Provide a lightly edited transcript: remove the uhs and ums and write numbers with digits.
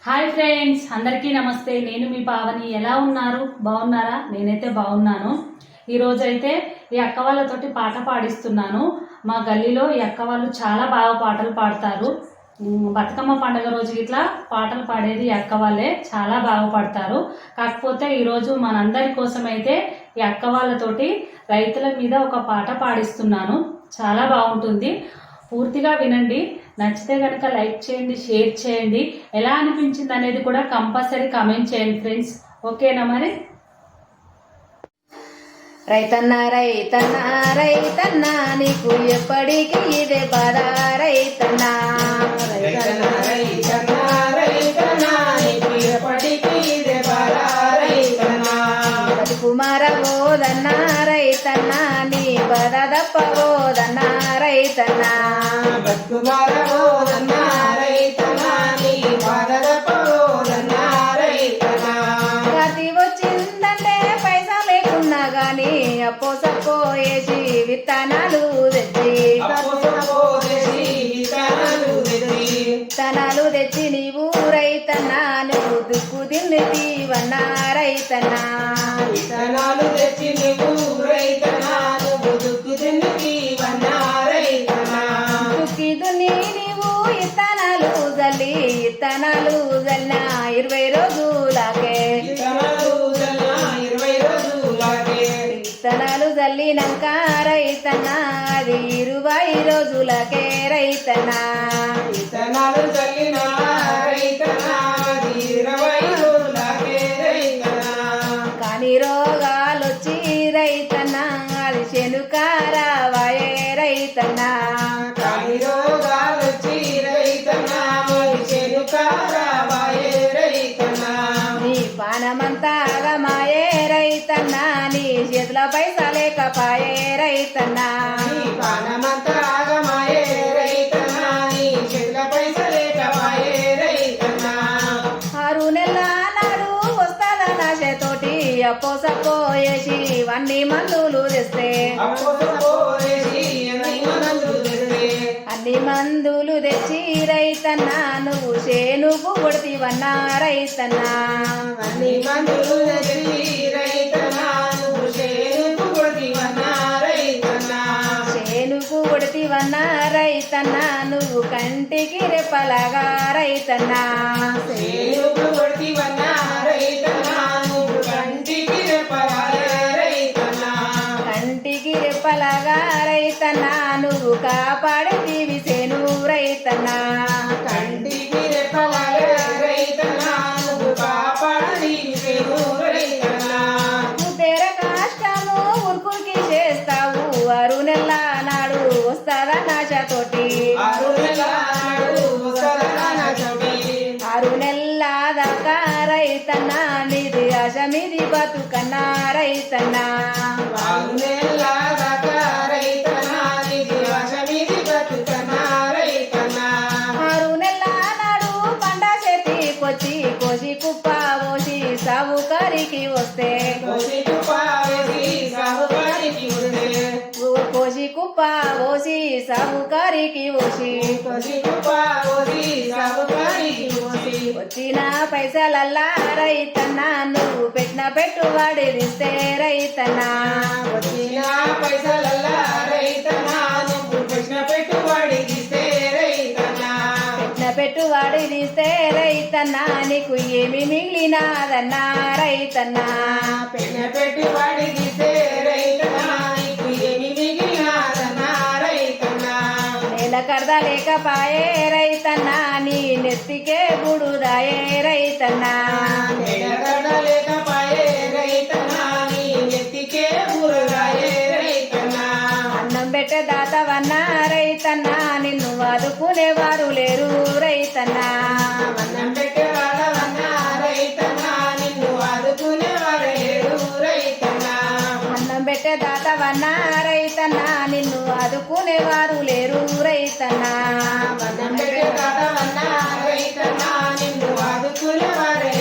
Hi friends, అందరికీ నమస్తే. నేను మీ పావని. ఎలా ఉన్నారు? బాగున్నారా? నేనైతే బాగున్నాను. ఈరోజైతే ఈ అక్క వాళ్ళతోటి పాట పాడిస్తున్నాను. మా గల్లీలో ఈ అక్క వాళ్ళు చాలా బాగా పాటలు పాడతారు. బతుకమ్మ పండుగ రోజు ఇట్లా పాటలు పాడేది ఈ అక్క వాళ్ళే, చాలా బాగా పాడతారు. కాకపోతే ఈరోజు మనందరి కోసం అయితే ఈ అక్క వాళ్ళతోటి రైతుల మీద ఒక పాట పాడిస్తున్నాను. చాలా బాగుంటుంది, పూర్తిగా వినండి. నచ్చితే కనుక లైక్ చేయండి, షేర్ చేయండి. ఎలా అనిపించింది అనేది కూడా కంపల్సరీ కామెంట్ చేయండి ఫ్రెండ్స్. ఓకేనా మరి? రైతన్న రైతన్న రైతన్న నీకు ఎప్పటికీ ఇదే బాధ రైతన్న. రైతన్న రైతన్న రైతన్న నీకు ఎప్పటికీ ఇదే బాధ రైతన్న. బతుకుమారబోదన్న రైతన్న నీ బాధ తప్పబోదన్న రైతన్న. బతుకుమారబోదన్న రైతన్న నీ బాధ తప్పబోదన్న రైతన్న. గతి వచ్చిందంటే పైసా లేకున్నా గాని అప్పో సప్పో వేసి విత్తనాలు తెచ్చి విత్తనాలు తెచ్చి నీవు రైతన్న నువ్వు దుక్కు తిన్నీవన్న రైతన్న. విత్తనాలు తెచ్చి నీవు రైతన్న నువ్వు దుక్కు తిన్నీవన్న రైతన్న. దుక్కి దున్ని నీవు విత్తనాలు జల్లి విత్తనాలు జల్లిన 20 రోజులకే విత్తనాలు జల్లినాక రైతన్న అది 20 రోజులకే రైతన్న. విత్తనాలు చల్లిన రైతన్న అది 20 రోజులకే రైతన్న. కాని రోగాలొచ్చి రైతన్న అది శనుకారావాయే రైతన్న. కాని రోగాలొచ్చి రైతన్న అది శనుకారావాయే రైతన్న. నీ పానమంతా ఆగమాయే రైతన్న నీ చేతుల పైసా లేకపాయే రైతన్న. నీ పానమంతా ఆగమాయే రైతన్న నీ చేతుల పైసా లేకపాయే రైతన్న. 6 నెలల నాడు వస్తాద నాశతోటి అప్పో సప్పో వేసి అన్ని మందులు తెస్తే అన్ని మందులు తెచ్చి రైతన్న నువ్వు చేనుకు కొడితివన్న రైతన్న. అన్ని మందులు తెచ్చి రైతన్న నువ్వు చేనుకు కొడితివన్న రైతన్న. చేనుకు కొడితివన్న రైతన్న నువ్వు కంటికి రెప్పలాగా రైతన్న. చేనుకు కొడితివన్న రైతన్న నువ్వు కంటికి రెప్పలాగా రైతన్న. కంటికి రెప్పలాగా రైతన్న నువ్వు కాపాడేటివి చేను రైతన్న. కంటికి రెప్పలాగా రైతన్న నువ్వు కాపాడి చేను రైతన్న. తెర కష్టము ఉరుకురికి చేస్తావు 6 నెలల నాడు వస్తాదా నాశతోటి. 6 నెలల నాడు వస్తాదా నాశతోటి. 6 నెలల దాకా రైతన్న నీది ఆశ మీది బతుకన్నా రైతన్న. 6 నెలల దాకా రైతన్న నీది ఆశ మీది బతుకన్న రైతన్న. 6 నెలల నాడు పంట చేతికొచ్చి కోసి కుప్ప పోసి సావుకారికి వస్తే కోసి కుప్ప వేసి సాగుకారికి వస్తే. కోసి కుప్ప పోసి సావుకారికి పోసి కోసి కుప్ప పోసి సాగుకారికి పోసి. వచ్చిన పైసలల్లా రైతన్న నువ్వు పెట్టిన పెట్టుబడి తీస్తే రైతన్న. వచ్చిన పైసలల్లా రైతన్న నువ్వు పెట్టిన పెట్టుబడి తీస్తే రైతన్న. పెట్టిన పెట్టుబడి తీస్తే రైతన్న నీకు ఏమి మిగిలినాదన్న రైతన్న. పెట్టిన పెట్టుబడి తీస్తే రైతన్న నీకు ఏమి మిగిలినాదన్న రైతన్న. నేల కడద లేకపాయే రైతన్న నీ నెత్తికే బుడుదాయే రైతన్న. లేకపాయే రైతన్న నీ నెత్తికే బురదాయే రైతన్న. అన్నం పెట్టే దాతవన్న రైతన్న నిన్ను ఆదుకునేవారు లేరు రైతన్న. అన్నం పెట్టేవాడవన్న రైతన్న నిన్ను ఆదుకునేవాడు లేడు రైతన్న. అన్నం పెట్టే దాతవన్న రైతన్న నిన్ను ఆదుకునేవారు లేరు రైతన్న. అన్నం పెట్టేవాడవన్న రైతన్న నిన్ను ఆదుకునేవాడు